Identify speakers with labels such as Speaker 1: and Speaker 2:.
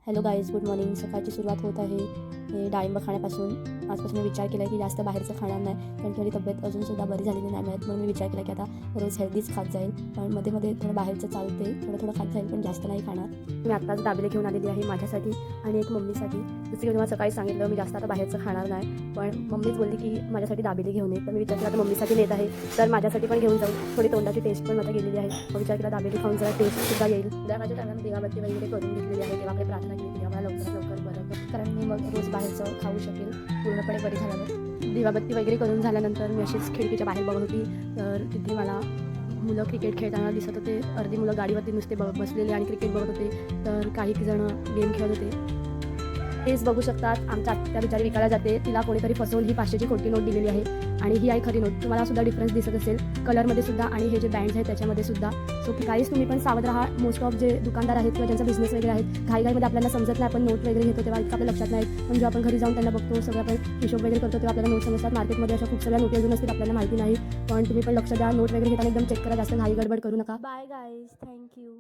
Speaker 1: Hello guys, good morning. सकाळची सुरुवात होत आहे हे डाळिंब खाण्यापासून. आजपासून मी विचार केला की जास्त बाहेरचं खाणार नाही, कारण की माझी तब्येत अजूनसुद्धा बरी झालेली नाही मिळत. म्हणून मी विचार केला की आता रोज हेल्दीच खात जाईल, पण मध्ये मध्ये थोडं बाहेरचं चालते, थोडं खात जाईल, पण जास्त नाही खाणार. मी आत्ताच दाबेली घेऊन आलेली आहे माझ्यासाठी आणि एक मम्मीसाठी. जसं की मला सकाळी सांगितलं मी जास्त आता बाहेरचं खाणार नाही, पण मम्मीच बोलली की माझ्यासाठी दाबेली घेऊन ये. तर मी विचार केला आता मम्मीसाठी नेत आहे तर माझ्यासाठी पण घेऊन जाऊ. थोडी तोंडाची टेस्ट पण माझ्या गेलेली आहे, मग विचार केला दाबेली खाऊन जरा टेस्टसुद्धा येईल. संध्याकाळच्या टायमाला दिवाबत्ती वगैरे करून घेतलेली आहे, देवाकडे प्रार्थना केली की देवा लवकरात लवकर बरं, कारण मी मग रोज बाहेरचं खाऊ शकेल पूर्णपणे बरी झाल्यावर. दिवाबत्ती वगैरे करून झाल्यानंतर मी अशीच खिडकीच्या बाहेर बघत होती, तर तिथे मला मुलं क्रिकेट खेळताना दिसत होते. अर्धी मुलं गाडीवरती नुसते बसलेले आणि क्रिकेट बघत होते, तर काही जण गेम खेळत होते. तेच बघू शकतात. आमच्या आत्या बिचारी विकायला जाते, तिला कोणीतरी फसवून ही 500ची खोटी नोट दिलेली आहे आणि ही आहे खरी नोट. तुम्हाला सुद्धा डिफरन्स दिसत असेल कलरमध्ये सुद्धा आणि हे जे बँड्स आहेत त्याच्यामध्ये सुद्धा. सो गाईज तुम्ही पण सावध राहा. मोस्ट ऑफ जे दुकानदार आहेत किंवा ज्यांचा बिझनेस वगैरे आहेत, घाईमध्ये आपल्याला समजत नाही, आपण नोट वगैरे घेतो तेव्हा इतकं आपल्या लक्षात नाही, पण जेव्हा आपण घरी जाऊन त्यांना बघतो, सगळं आपण हिशोब वगैरे करतो तेव्हा आपल्याला नोट समजतात. मार्केटमध्ये अशा खूप सगळ्या नोटी अजून असतील, आपल्याला माहिती नाही, पण तुम्ही पण लक्ष द्या. नोट वगैरे घेताना एकदम चेक करा, जास्त घाई गडबड करू नका. Bye guys, thank you.